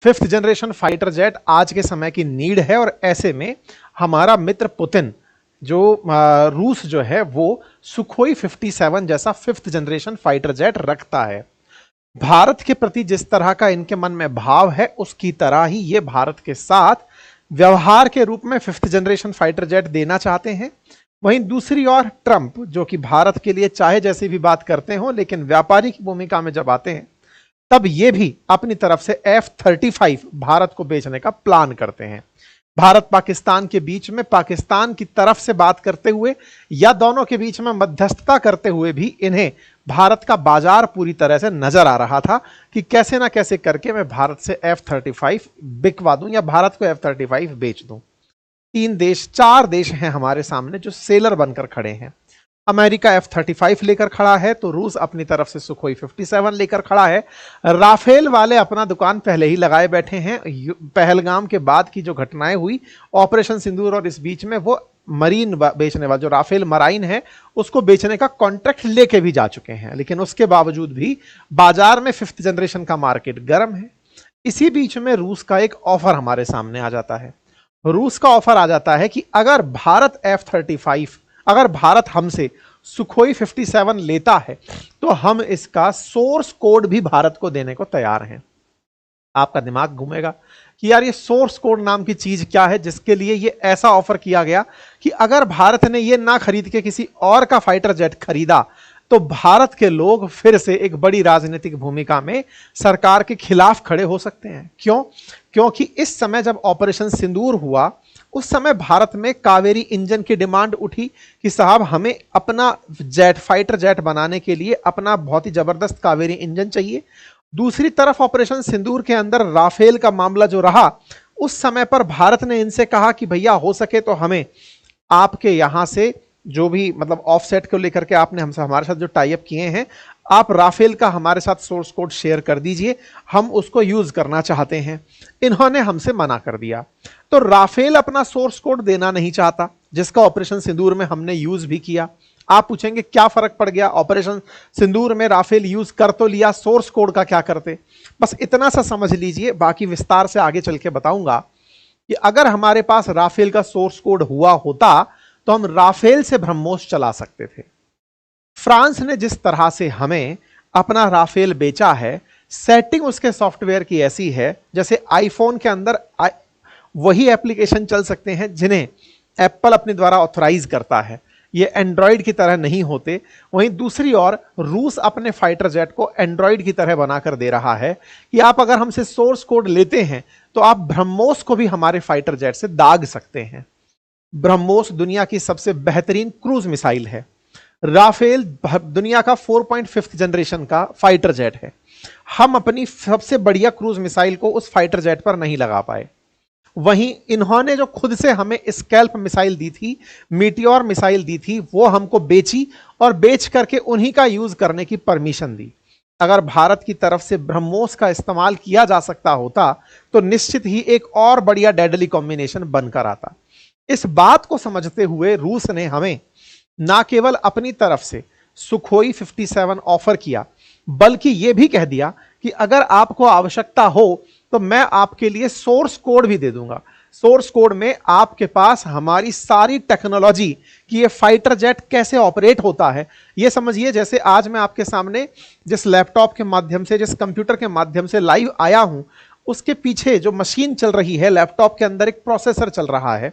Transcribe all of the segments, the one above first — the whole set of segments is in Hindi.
फिफ्थ जनरेशन फाइटर जेट आज के समय की नीड है और ऐसे में हमारा मित्र पुतिन जो रूस जो है वो सुखोई 57 जैसा फिफ्थ जनरेशन फाइटर जेट रखता है। भारत के प्रति जिस तरह का इनके मन में भाव है उसकी तरह ही ये भारत के साथ व्यवहार के रूप में फिफ्थ जनरेशन फाइटर जेट देना चाहते हैं। वहीं दूसरी ओर ट्रंप जो कि भारत के लिए चाहे जैसी भी बात करते हो लेकिन व्यापारी की भूमिका में जब आते हैं तब ये भी अपनी तरफ से F-35 भारत को बेचने का प्लान करते हैं। भारत पाकिस्तान के बीच में पाकिस्तान की तरफ से बात करते हुए या दोनों के बीच में मध्यस्थता करते हुए भी इन्हें भारत का बाजार पूरी तरह से नजर आ रहा था कि कैसे ना कैसे करके मैं भारत से F-35 बिकवा दूं या भारत को F-35 बेच दूं। चार देश हैं हमारे सामने जो सेलर बनकर खड़े हैं। अमेरिका F-35 लेकर खड़ा है तो रूस अपनी तरफ से सुखोई 57 लेकर खड़ा है। राफेल वाले अपना दुकान पहले ही लगाए बैठे हैं। पहलगाम के बाद की जो घटनाएं हुई ऑपरेशन सिंदूर और इस बीच में वो मरीन बेचने वाला जो राफेल मराइन है उसको बेचने का कॉन्ट्रैक्ट लेके भी जा चुके हैं, लेकिन उसके बावजूद भी बाजार में फिफ्थ जनरेशन का मार्केट गर्म है। इसी बीच में रूस का एक ऑफर हमारे सामने आ जाता है। रूस का ऑफर आ जाता है कि अगर भारत हमसे सुखोई 57 लेता है तो हम इसका सोर्स कोड भी भारत को देने को तैयार हैं। आपका दिमाग घूमेगा कि यार ये सोर्स कोड नाम की चीज क्या है जिसके लिए ये ऐसा ऑफर किया गया कि अगर भारत ने ये ना खरीद के किसी और का फाइटर जेट खरीदा तो भारत के लोग फिर से एक बड़ी राजनीतिक भूमिका में सरकार के खिलाफ खड़े हो सकते हैं। क्यों? क्योंकि इस समय जब ऑपरेशन सिंदूर हुआ उस समय भारत में कावेरी इंजन की डिमांड उठी कि साहब हमें अपना जेट फाइटर जेट बनाने के लिए अपना बहुत ही जबरदस्त कावेरी इंजन चाहिए। दूसरी तरफ ऑपरेशन सिंदूर के अंदर राफेल का मामला जो रहा उस समय पर भारत ने इनसे कहा कि भैया हो सके तो हमें आपके यहां से जो भी मतलब ऑफसेट को लेकर के आपने हमसे हमारे साथ जो टाई अप किए हैं आप राफेल का हमारे साथ सोर्स कोड शेयर कर दीजिए, हम उसको यूज करना चाहते हैं। इन्होंने हमसे मना कर दिया। तो राफेल अपना सोर्स कोड देना नहीं चाहता जिसका ऑपरेशन सिंदूर में हमने यूज भी किया। आप पूछेंगे क्या फर्क पड़ गया, ऑपरेशन सिंदूर में राफेल यूज कर तो लिया, सोर्स कोड का क्या करते। बस इतना सा समझ लीजिए, बाकी विस्तार से आगे चल के बताऊंगा कि अगर हमारे पास राफेल का सोर्स कोड हुआ होता तो हम राफेल से ब्रह्मोस चला सकते थे। फ्रांस ने जिस तरह से हमें अपना राफेल बेचा है, सेटिंग उसके सॉफ्टवेयर की ऐसी है जैसे आईफोन के अंदर वही एप्लीकेशन चल सकते हैं जिन्हें एप्पल अपने द्वारा ऑथराइज करता है, ये एंड्रॉयड की तरह नहीं होते। वहीं दूसरी ओर रूस अपने फाइटर जेट को एंड्रॉयड की तरह बनाकर दे रहा है कि आप अगर हमसे सोर्स कोड लेते हैं तो आप ब्रह्मोस को भी हमारे फाइटर जेट से दाग सकते हैं। ब्रह्मोस दुनिया की सबसे बेहतरीन क्रूज मिसाइल है। राफेल दुनिया का 4.5 जनरेशन का फाइटर जेट है। हम अपनी सबसे बढ़िया क्रूज मिसाइल को उस फाइटर जेट पर नहीं लगा पाए। वहीं इन्होंने जो खुद से हमें स्कैल्प मिसाइल दी थी, मीटियोर मिसाइल दी थी, वो हमको बेची और बेच करके उन्हीं का यूज करने की परमिशन दी। अगर भारत की तरफ से ब्रह्मोस का इस्तेमाल किया जा सकता होता तो निश्चित ही एक और बढ़िया डेडली कॉम्बिनेशन बनकर आता। इस बात को समझते हुए रूस ने हमें ना केवल अपनी तरफ से सुखोई 57 ऑफर किया बल्कि यह भी कह दिया कि अगर आपको आवश्यकता हो तो मैं आपके लिए सोर्स कोड भी दे दूंगा। सोर्स कोड में आपके पास हमारी सारी टेक्नोलॉजी कि ये फाइटर जेट कैसे ऑपरेट होता है, ये समझिए जैसे आज मैं आपके सामने जिस लैपटॉप के माध्यम से, जिस कंप्यूटर के माध्यम से लाइव आया हूं, उसके पीछे जो मशीन चल रही है, लैपटॉप के अंदर एक प्रोसेसर चल रहा है,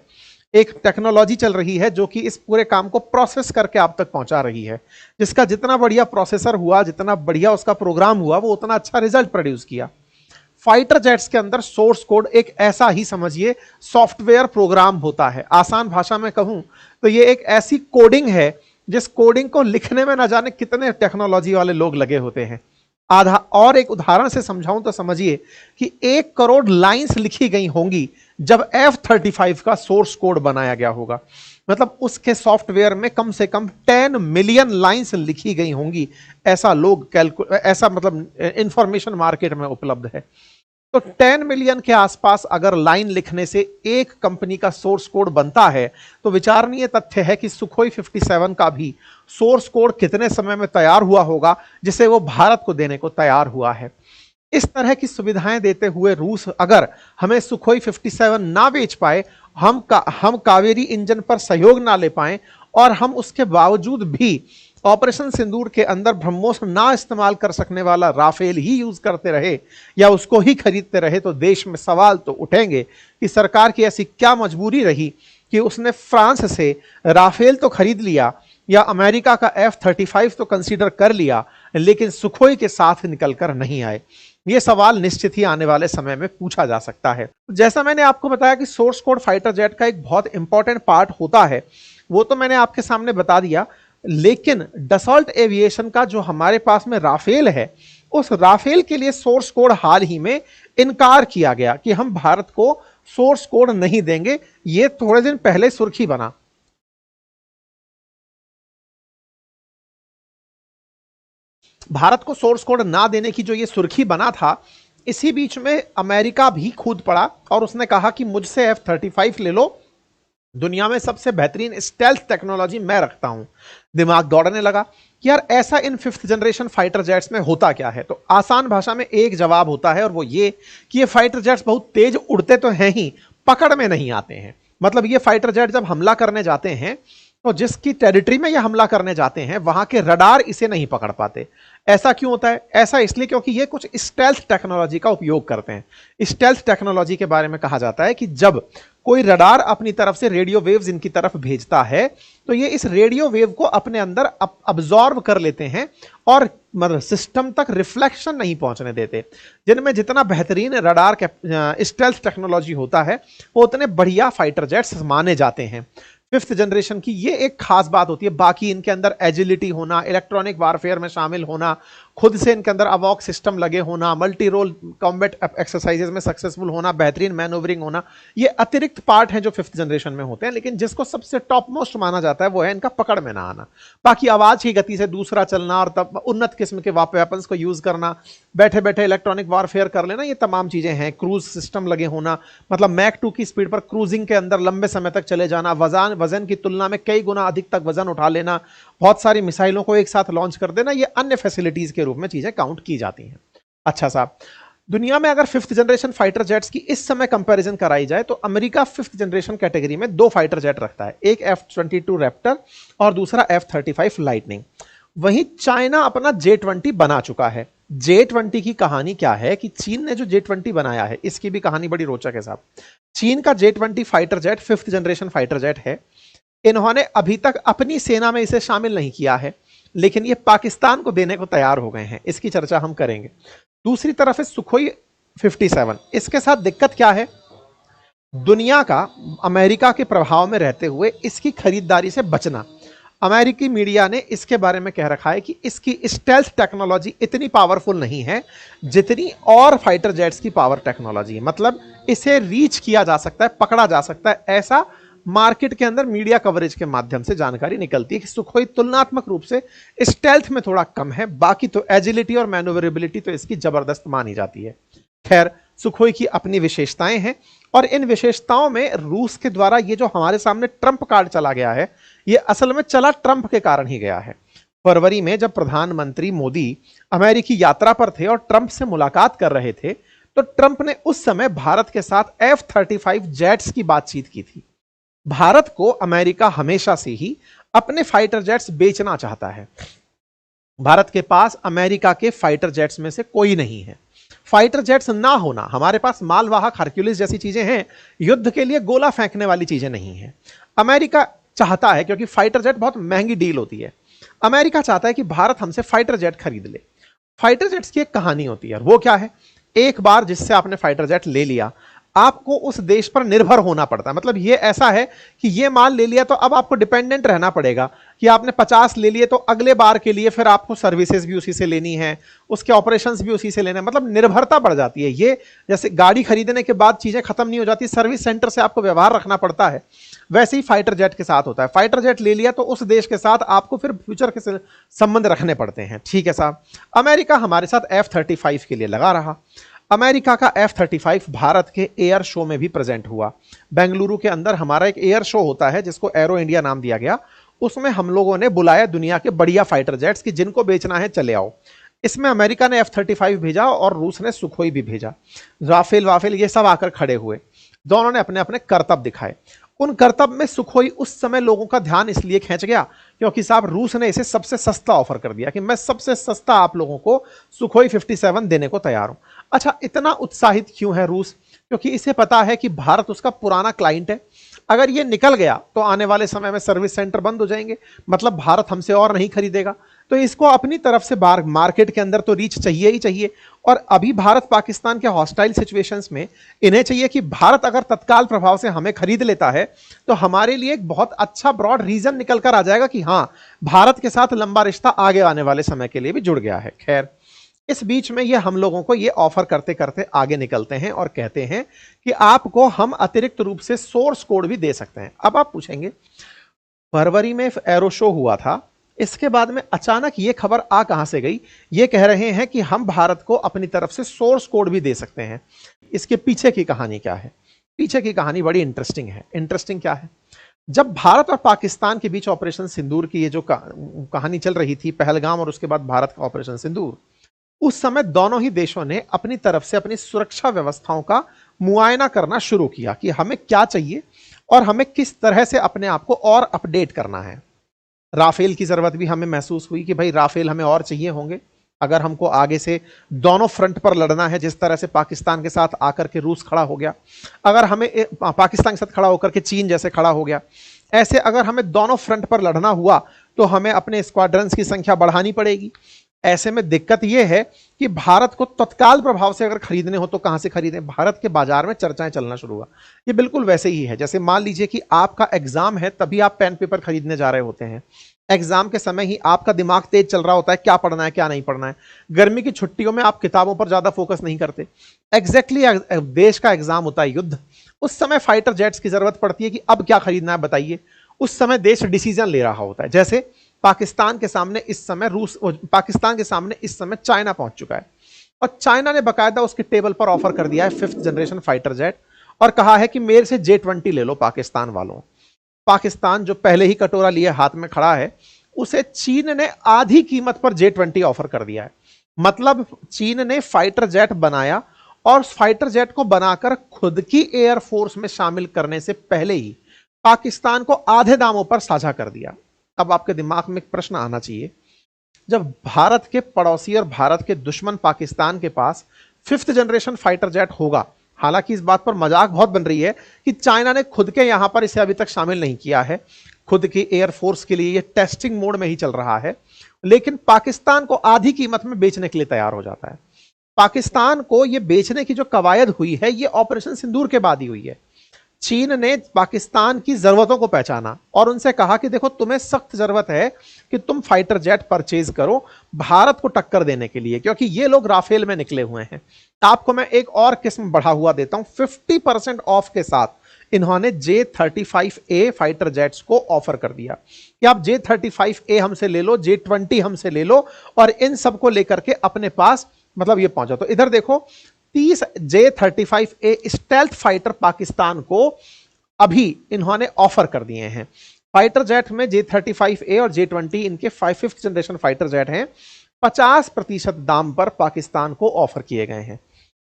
एक टेक्नोलॉजी चल रही है जो कि इस पूरे काम को प्रोसेस करके आप तक पहुंचा रही है। जिसका जितना बढ़िया प्रोसेसर हुआ, जितना बढ़िया उसका प्रोग्राम हुआ, वो उतना अच्छा रिजल्ट प्रोड्यूस किया। फाइटर जेट्स के अंदर सोर्स कोड एक ऐसा ही समझिए सॉफ्टवेयर प्रोग्राम होता है। आसान भाषा में कहूं तो ये एक ऐसी कोडिंग है जिस कोडिंग को लिखने में ना जाने कितने टेक्नोलॉजी वाले लोग लगे होते हैं। आधा और एक उदाहरण से समझाऊं तो समझिए कि 1 करोड़ लाइंस लिखी गई होंगी जब F-35 का सोर्स कोड बनाया गया होगा। मतलब उसके सॉफ्टवेयर में कम से कम 10 मिलियन लाइंस लिखी गई होंगी। ऐसा मतलब इंफॉर्मेशन मार्केट में उपलब्ध है। तो 10 मिलियन के आसपास अगर लाइन लिखने से एक कंपनी का सोर्स कोड बनता है तो विचारणीय तथ्य है कि सुखोई 57 का भी सोर्स कोड कितने समय में तैयार हुआ होगा जिसे वो भारत को देने को तैयार हुआ है। इस तरह की सुविधाएं देते हुए रूस अगर हमें सुखोई 57 ना बेच पाए, हम कावेरी इंजन पर सहयोग ना ले पाए, और हम उसके बावजूद भी ऑपरेशन सिंदूर के अंदर ब्रह्मोस ना इस्तेमाल कर सकने वाला राफेल ही यूज करते रहे या उसको ही खरीदते रहे, तो देश में सवाल तो उठेंगे कि सरकार की ऐसी क्या मजबूरी रही कि उसने फ्रांस से राफेल तो खरीद लिया या अमेरिका का F-35 तो कंसीडर कर लिया, लेकिन सुखोई के साथ निकलकर नहीं आए। यह सवाल निश्चित ही आने वाले समय में पूछा जा सकता है। जैसा मैंने आपको बताया कि सोर्स कोड फाइटर जेट का एक बहुत इंपॉर्टेंट पार्ट होता है, वो तो मैंने आपके सामने बता दिया, लेकिन डसॉल्ट एविएशन का जो हमारे पास में राफेल है, उस राफेल के लिए सोर्स कोड हाल ही में इनकार किया गया कि हम भारत को सोर्स कोड नहीं देंगे। यह थोड़े दिन पहले सुर्खी बना। भारत को सोर्स कोड ना देने की जो ये सुर्खी बना था, इसी बीच में अमेरिका भी कूद पड़ा और उसने कहा कि मुझसे F-35 ले लो, दुनिया में सबसे बेहतरीन स्टेल्थ टेक्नोलॉजी मैं रखता हूं। दिमाग दौड़ने लगा कि यार ऐसा इन 5th जनरेशन फाइटर जेट्स में होता क्या है। तो आसान भाषा में एक जवाब होता है और वो ये कि ये फाइटर जेट्स बहुत तेज उड़ते तो हैं ही, पकड़ में नहीं आते हैं। मतलब ये फाइटर जेट जब हमला करने जाते हैं तो जिसकी टेरिटरी में ये हमला करने जाते हैं वहां के रडार इसे नहीं पकड़ पाते। ऐसा क्यों होता है? ऐसा इसलिए क्योंकि ये कुछ स्टेल्थ टेक्नोलॉजी का उपयोग करते हैं। स्टेल्थ टेक्नोलॉजी के बारे में कहा जाता है कि जब कोई रडार अपनी तरफ से रेडियो वेव्स इनकी तरफ भेजता है तो ये इस रेडियो वेव को अपने अंदर अब्जॉर्ब कर लेते हैं और मतलब सिस्टम तक रिफ्लेक्शन नहीं पहुंचने देते। जिनमें जितना बेहतरीन रडार स्टेल्थ टेक्नोलॉजी होता है वो उतने बढ़िया फाइटर जेट्स माने जाते हैं। 5th जनरेशन की ये एक खास बात होती है। बाकी इनके अंदर एजिलिटी होना, इलेक्ट्रॉनिक वारफेयर में शामिल होना, खुद से इनके अंदर अवॉक सिस्टम लगे होना, मल्टी रोल कॉम्बैट एक्सरसाइजेज में सक्सेसफुल होना, बेहतरीन मैनोवरिंग होना, ये अतिरिक्त पार्ट हैं जो 5th जनरेशन में होते हैं। लेकिन जिसको सबसे टॉप मोस्ट माना जाता है वो है इनका पकड़ में ना आना। बाकी आवाज की गति से दूसरा चलना और तब उन्नत किस्म के वेपन्स को यूज करना, बैठे बैठे इलेक्ट्रॉनिक वारफेयर कर लेना, ये तमाम चीजें हैं। क्रूज सिस्टम लगे होना, मतलब मैक 2 की स्पीड पर क्रूजिंग के अंदर लंबे समय तक चले जाना, वजन की तुलना में कई गुना अधिक तक वजन उठा लेना, बहुत सारी मिसाइलों को एक साथ लॉन्च कर देना, ये अन्य फैसिलिटीज के रूप में चीजें काउंट की जाती हैं। अच्छा साहब, दुनिया में अगर 5th जनरेशन फाइटर जेट्स की इस समय कंपैरिजन कराई जाए तो अमेरिका 5th जनरेशन कैटेगरी में 2 फाइटर जेट रखता है, एक F-22 रैप्टर और दूसरा F-35 लाइटनिंग। वहीं चाइना अपना J-20 बना चुका है। J-20 की कहानी क्या है कि चीन ने जो J-20 बनाया है, इसकी भी कहानी बड़ी रोचक है साहब। चीन का J-20 fighter jet 5th generation fighter jet है। इन्होंने अभी तक अपनी सेना में इसे शामिल नहीं किया है, लेकिन ये पाकिस्तान को देने को तैयार हो गए हैं। इसकी चर्चा हम करेंगे। दूसरी तरफ है सुखोई 57। इसके साथ दिक्कत क्या है? दुनिया का अमेरिका के प्रभाव में रहते हुए इसकी खरीदारी से बचना। अमेरिकी मीडिया ने इसके बारे में कह रखा है कि इसकी स्टेल्थ टेक्नोलॉजी इतनी पावरफुल नहीं है जितनी और फाइटर जेट्स की पावर टेक्नोलॉजी है। मतलब इसे रीच किया जा सकता है, पकड़ा जा सकता है, ऐसा मार्केट के अंदर मीडिया कवरेज के माध्यम से जानकारी निकलती है कि सुखोई तुलनात्मक रूप से स्टेल्थ में थोड़ा कम है। बाकी तो एजिलिटी और मैनोवरेबिलिटी तो इसकी जबरदस्त मानी जाती है। खैर, सुखोई की अपनी विशेषताएं हैं और इन विशेषताओं में रूस के द्वारा ये जो हमारे सामने ट्रंप कार्ड चला गया है, ये असल में चला ट्रंप के कारण ही गया है। फरवरी में जब प्रधानमंत्री मोदी अमेरिकी यात्रा पर थे और ट्रंप से मुलाकात कर रहे थे, तो ट्रंप ने उस समय भारत के साथ F-35 जेट्स की बातचीत की थी। भारत को अमेरिका हमेशा से ही अपने फाइटर जेट्स बेचना चाहता है। भारत के पास अमेरिका के फाइटर जेट्स में से कोई नहीं है। फाइटर जेट्स ना होना, हमारे पास मालवाहक हरक्यूलिस जैसी चीजें हैं, युद्ध के लिए गोला फेंकने वाली चीजें नहीं है। अमेरिका चाहता है, क्योंकि फाइटर जेट बहुत महंगी डील होती है, अमेरिका चाहता है कि भारत हमसे फाइटर जेट खरीद ले। फाइटर जेट्स की एक कहानी होती है, वो क्या है? एक बार जिससे आपने फाइटर जेट ले लिया, आपको उस देश पर निर्भर होना पड़ता है। मतलब ये ऐसा है कि ये माल ले लिया तो अब आपको डिपेंडेंट रहना पड़ेगा कि आपने 50 ले लिए तो अगले बार के लिए फिर आपको सर्विसेज भी उसी से लेनी है, उसके ऑपरेशंस भी उसी से लेने हैं। मतलब निर्भरता बढ़ जाती है। ये जैसे गाड़ी खरीदने के बाद चीजें खत्म नहीं हो जाती, सर्विस सेंटर से आपको व्यवहार रखना पड़ता है, वैसे ही फाइटर जेट के साथ होता है। फाइटर जेट ले लिया तो उस देश के साथ आपको फिर फ्यूचर के संबंध रखने पड़ते हैं। ठीक है साहब, अमेरिका हमारे साथ F-35 के लिए लगा रहा। अमेरिका का F-35 भारत के एयर शो में भी प्रेजेंट हुआ। बेंगलुरु के अंदर हमारा एक एयर शो होता है जिसको एरो इंडिया नाम दिया गया। उसमें हम लोगों ने बुलाया दुनिया के बढ़िया फाइटर जेट्स कि जिनको बेचना है चले आओ। इसमें अमेरिका ने F-35 भेजा और रूस ने सुखोई भी भेजा। राफेल वाफेल ये सब आकर खड़े हुए, दोनों ने अपने अपने करतब दिखाए। उन करतब में सुखोई उस समय लोगों का ध्यान इसलिए खींच गया क्योंकि साहब रूस ने इसे सबसे सस्ता ऑफर कर दिया कि मैं सबसे सस्ता आप लोगों को सुखोई 57 देने को तैयार हूं। अच्छा, इतना उत्साहित क्यों है रूस? क्योंकि इसे पता है कि भारत उसका पुराना क्लाइंट है। अगर ये निकल गया तो आने वाले समय में सर्विस सेंटर बंद हो जाएंगे, मतलब भारत हमसे और नहीं खरीदेगा। तो इसको अपनी तरफ से मार्केट के अंदर तो रीच चाहिए ही चाहिए। और अभी भारत पाकिस्तान के हॉस्टाइल सिचुएशंस में इन्हें चाहिए कि भारत अगर तत्काल प्रभाव से हमें खरीद लेता है तो हमारे लिए एक बहुत अच्छा ब्रॉड रीजन निकल कर आ जाएगा कि हां, भारत के साथ लंबा रिश्ता आगे आने वाले समय के लिए भी जुड़ गया है। खैर, इस बीच में ये हम लोगों को ये ऑफर करते करते आगे निकलते हैं और कहते हैं कि आपको हम अतिरिक्त रूप से सोर्स कोड भी दे सकते हैं। अब आप पूछेंगे, फरवरी में एरो शो हुआ था, इसके बाद में अचानक ये खबर आ कहां से गई? ये कह रहे हैं कि हम भारत को अपनी तरफ से सोर्स कोड भी दे सकते हैं। इसके पीछे की कहानी क्या है? पीछे की कहानी बड़ी इंटरेस्टिंग है। इंटरेस्टिंग क्या है? जब भारत और पाकिस्तान के बीच ऑपरेशन सिंदूर की ये जो कहानी चल रही थी, पहलगाम और उसके बाद भारत का ऑपरेशन सिंदूर, उस समय दोनों ही देशों ने अपनी तरफ से अपनी सुरक्षा व्यवस्थाओं का मुआयना करना शुरू किया कि हमें क्या चाहिए और हमें किस तरह से अपने आप को और अपडेट करना है। राफेल की जरूरत भी हमें महसूस हुई कि भाई राफेल हमें और चाहिए होंगे अगर हमको आगे से दोनों फ्रंट पर लड़ना है। जिस तरह से पाकिस्तान के साथ आकर के रूस खड़ा हो गया, अगर हमें पाकिस्तान के साथ खड़ा होकर के चीन जैसे खड़ा हो गया, ऐसे अगर हमें दोनों फ्रंट पर लड़ना हुआ तो हमें अपने स्क्वाड्रंस की संख्या बढ़ानी पड़ेगी। ऐसे में दिक्कत यह है कि भारत को तत्काल प्रभाव से अगर खरीदने हो तो कहां से खरीदें? भारत के बाजार में चर्चाएं चलना शुरू हुआ। ये बिल्कुल वैसे ही है जैसे मान लीजिए कि आपका एग्जाम है, तभी आप पेन पेपर खरीदने जा रहे होते हैं। एग्जाम के समय ही आपका दिमाग तेज चल रहा होता है, क्या पढ़ना है क्या नहीं पढ़ना है। गर्मी की छुट्टियों में आप किताबों पर ज्यादा फोकस नहीं करते। एग्जैक्टली देश का एग्जाम होता है युद्ध, उस समय फाइटर जेट्स की जरूरत पड़ती है कि अब क्या खरीदना है बताइए। उस समय देश डिसीजन ले रहा होता है। जैसे पाकिस्तान के सामने इस समय चाइना पहुंच चुका है और चाइना ने बकायदा उसके टेबल पर ऑफर कर दिया है 5th जनरेशन फाइटर जेट और कहा है कि मेरे से J-20 ले लो पाकिस्तान वालों। पाकिस्तान जो पहले ही कटोरा लिए हाथ में खड़ा है, उसे चीन ने आधी कीमत पर J-20 ऑफर कर दिया है। मतलब चीन ने फाइटर जेट बनाया और फाइटर जेट को बनाकर खुद की एयरफोर्स में शामिल करने से पहले ही पाकिस्तान को आधे दामों पर साझा कर दिया। अब आपके दिमाग में एक प्रश्न आना चाहिए, जब भारत के पड़ोसी और भारत के दुश्मन पाकिस्तान के पास 5th जनरेशन फाइटर जेट होगा, हालांकि इस बात पर मजाक बहुत बन रही है कि चाइना ने खुद के यहां पर इसे अभी तक शामिल नहीं किया है, खुद की एयरफोर्स के लिए ये टेस्टिंग मोड में ही चल रहा है, लेकिन पाकिस्तान को आधी कीमत में बेचने के लिए तैयार हो जाता है। पाकिस्तान को यह बेचने की जो कवायद हुई है, यह ऑपरेशन सिंदूर के बाद ही हुई है। चीन ने पाकिस्तान की जरूरतों को पहचाना और उनसे कहा कि देखो, तुम्हें सख्त जरूरत है कि तुम फाइटर जेट परचेज करो भारत को टक्कर देने के लिए, क्योंकि ये लोग राफेल में निकले हुए हैं। आपको मैं एक और किस्म बढ़ा हुआ देता हूं, 50% ऑफ के साथ इन्होंने J-35A फाइटर जेट्स को ऑफर कर दिया कि आप J-35A हमसे ले लो, J-20 हमसे ले लो और इन सबको लेकर के अपने पास मतलब ये पहुंचा। तो इधर देखो, 30 J-35A स्टेल्थ फाइटर पाकिस्तान को अभी इन्होंने ऑफर कर दिए हैं। फाइटर जेट में J-35A और J-20 इनके 5th जनरेशन फाइटर जेट हैं, 50% दाम पर पाकिस्तान को ऑफर किए गए हैं।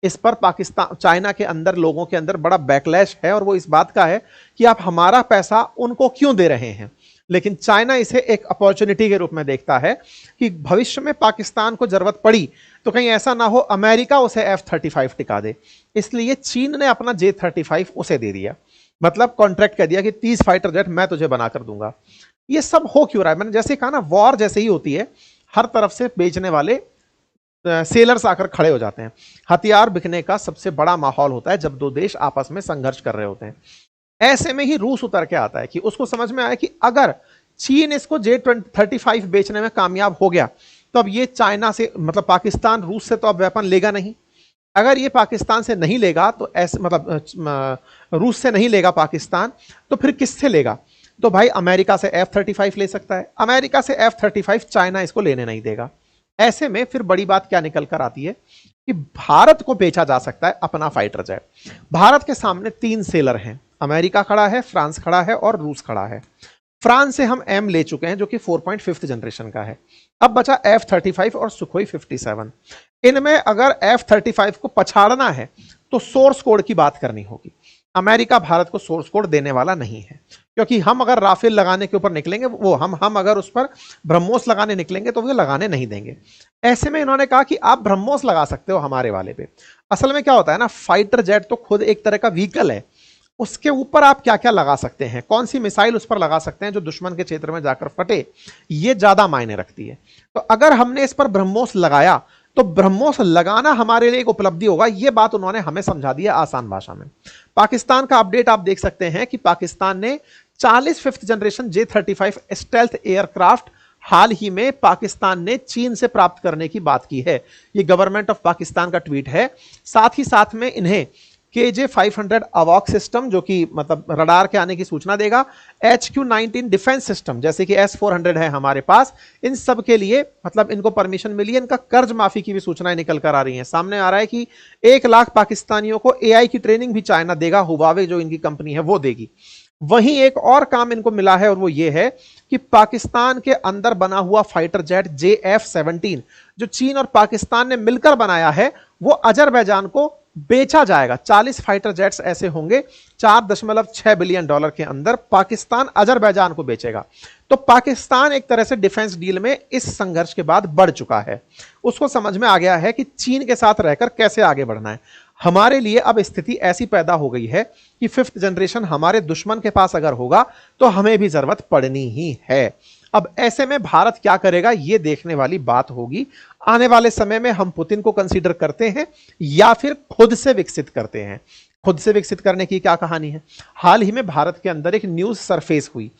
इस पर पाकिस्तान चाइना के अंदर लोगों के अंदर बड़ा बैकलैश है और वो इस बात का है कि आप हमारा पैसा उनको क्यों दे रहे हैं। लेकिन चाइना इसे एक अपॉर्चुनिटी के रूप में देखता है कि भविष्य में पाकिस्तान को जरूरत पड़ी तो कहीं ऐसा ना हो अमेरिका उसे F-35 टिका दे। इसलिए चीन ने अपना J-35 उसे दे दिया, मतलब कॉन्ट्रैक्ट कर दिया कि 30 फाइटर जेट मैं तुझे बनाकर दूंगा। ये सब हो क्यों रहा है? मैंने जैसे कहा ना, वॉर जैसे ही होती है, हर तरफ से बेचने वाले सेलर्स आकर खड़े हो जाते हैं। हथियार बिकने का सबसे बड़ा माहौल होता है जब दो देश आपस में संघर्ष कर रहे होते हैं। ऐसे में ही रूस उतर के आता है कि उसको समझ में आया कि अगर चीन इसको J-35 बेचने में कामयाब हो गया तो अब ये चाइना से मतलब पाकिस्तान रूस से तो अब वेपन लेगा नहीं। अगर ये पाकिस्तान से नहीं लेगा तो ऐसे मतलब रूस से नहीं लेगा पाकिस्तान, तो फिर किससे लेगा? तो भाई अमेरिका से F-35 ले सकता है। अमेरिका से F-35 चाइना इसको लेने नहीं देगा। ऐसे में फिर बड़ी बात क्या निकल कर आती है कि भारत को बेचा जा सकता है अपना फाइटर जेट। भारत के सामने 3 सेलर हैं, अमेरिका खड़ा है, फ्रांस खड़ा है और रूस खड़ा है। फ्रांस से हम एम ले चुके हैं जो कि 4.5 जनरेशन का है। अब बचा F-35 और सुखोई 57। इनमें अगर F-35 को पछाड़ना है तो सोर्स कोड की बात करनी होगी। अमेरिका भारत को सोर्स कोड देने वाला नहीं है, क्योंकि हम अगर राफेल लगाने के ऊपर निकलेंगे, वो हम अगर उस पर ब्रह्मोस लगाने निकलेंगे तो वो लगाने नहीं देंगे। ऐसे में इन्होंने कहा कि आप ब्रह्मोस लगा सकते हो हमारे वाले पे। असल में क्या होता है ना, फाइटर जेट तो खुद एक तरह का व्हीकल है, उसके ऊपर आप क्या क्या लगा सकते हैं, कौन सी मिसाइल उस पर लगा सकते हैं जो दुश्मन के क्षेत्र में जाकर फटे, ये ज्यादा मायने रखती है। तो अगर हमने इस पर ब्रह्मोस लगाया तो ब्रह्मोस लगाना हमारे लिए एक उपलब्धि होगा, यह बात उन्होंने हमें समझा दी है आसान भाषा में। पाकिस्तान का अपडेट आप देख सकते हैं कि पाकिस्तान ने 40 5th generation J-35 stealth aircraft हाल ही में पाकिस्तान ने चीन से प्राप्त करने की बात की है। यह गवर्नमेंट ऑफ पाकिस्तान का ट्वीट है। साथ ही साथ में इन्हें KJ-500 अवॉक सिस्टम, जो कि मतलब रडार के आने की सूचना देगा, HQ-19 डिफेंस सिस्टम जैसे कि S-400 है हमारे पास, इन सब के लिए मतलब इनको परमिशन मिली है। इनका कर्ज माफी की भी सूचनाएं निकल कर आ रही हैं। सामने आ रहा है कि 1 लाख पाकिस्तानियों को AI की ट्रेनिंग भी चाइना देगा, हुवावे जो इनकी कंपनी है वो देगी। वहीं एक और काम इनको मिला है और वो ये है कि पाकिस्तान के अंदर बना हुआ फाइटर जेट JF-17 जो चीन और पाकिस्तान ने मिलकर बनाया है, वो अजरबैजान को बेचा जाएगा। 40 फाइटर जेट्स ऐसे होंगे, $4.6 बिलियन के अंदर पाकिस्तान अजरबैजान को बेचेगा। तो पाकिस्तान एक तरह से डिफेंस डील में इस संघर्ष के बाद बढ़ चुका है। उसको समझ में आ गया है कि चीन के साथ रहकर कैसे आगे बढ़ना है। हमारे लिए अब स्थिति ऐसी पैदा हो गई है कि 5th जनरेशन हमारे दुश्मन के पास अगर होगा तो हमें भी जरूरत पड़नी ही है। अब ऐसे में भारत क्या करेगा, यह देखने वाली बात होगी। आने वाले समय में हम पुतिन को कंसीडर करते हैं या फिर खुद से विकसित करते हैं। खुद से विकसित करने की क्या कहानी है, हाल ही में भारत के अंदर एक न्यूज सरफेस हुई।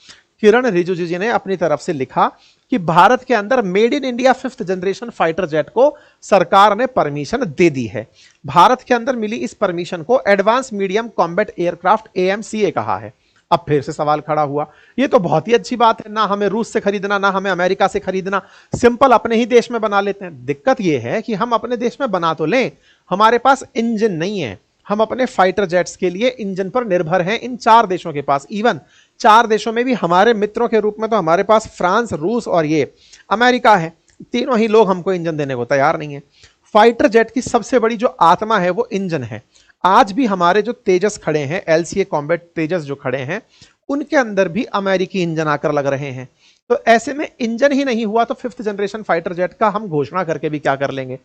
किरण रिजिजू जी ने अपनी तरफ से लिखा कि भारत के अंदर made in India 5th generation fighter jet को सरकार ने परमिशन दे दी है। भारत के अंदर मिली इस परमिशन को advance medium combat aircraft AMCA कहा है। अब फिर से सवाल खड़ा हुआ, ये तो बहुत ही अच्छी बात है, ना हमें रूस से खरीदना ना हमें अमेरिका से खरीदना, सिंपल अपने ही देश में बना लेते हैं। दिक्कत ये है कि हम अपने देश में बना तो लें, हमारे पास इंजन नहीं है। हम अपने फाइटर जेट्स के लिए इंजन पर निर्भर हैं इन 4 देशों के पास। इवन 4 देशों में भी हमारे मित्रों के रूप में तो हमारे पास फ्रांस, रूस और ये अमेरिका है। तीनों ही लोग हमको इंजन देने को तैयार नहीं है। फाइटर जेट की सबसे बड़ी जो आत्मा है वो इंजन है। आज भी हमारे जो तेजस खड़े हैं, LCA कॉम्बैट तेजस जो खड़े हैं, उनके अंदर भी अमेरिकी इंजन आकर लग रहे हैं। तो ऐसे में इंजन ही नहीं हुआ तो 5th जनरेशन फाइटर जेट का हम घोषणा करके भी क्या कर लेंगे।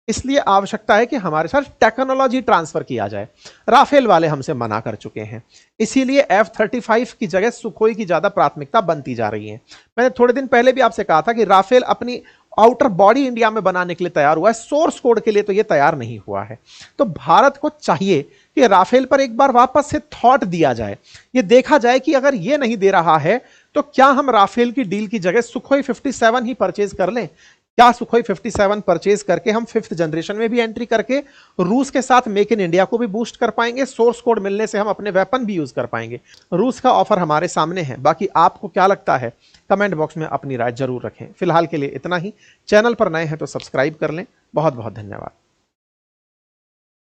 इसलिए आवश्यकता है कि हमारे साथ टेक्नोलॉजी ट्रांसफर किया जाए। राफेल वाले हमसे मना कर चुके हैं, इसीलिए F-35 की जगह सुखोई की ज्यादा प्राथमिकता बनती जा रही है। मैंने थोड़े दिन पहले भी आपसे कहा था कि राफेल अपनी आउटर बॉडी इंडिया में बनाने के लिए तैयार हुआ है, सोर्स कोड के लिए तो यह तैयार नहीं हुआ है। तो भारत को चाहिए कि राफेल पर एक बार वापस से थॉट दिया जाए, यह देखा जाए कि अगर यह नहीं दे रहा है तो क्या हम राफेल की डील की जगह सुखोई 57 ही परचेज कर लें। क्या सुखोई 57 परचेज करके हम 5th जनरेशन में भी एंट्री करके रूस के साथ मेक इन इंडिया को भी बूस्ट कर पाएंगे, सोर्स कोड मिलने से हम अपने वेपन भी यूज कर पाएंगे। रूस का ऑफर हमारे सामने है। बाकी आपको क्या लगता है, कमेंट बॉक्स में अपनी राय जरूर रखें। फिलहाल के लिए इतना ही। चैनल पर नए हैं तो सब्सक्राइब कर लें। बहुत बहुत धन्यवाद।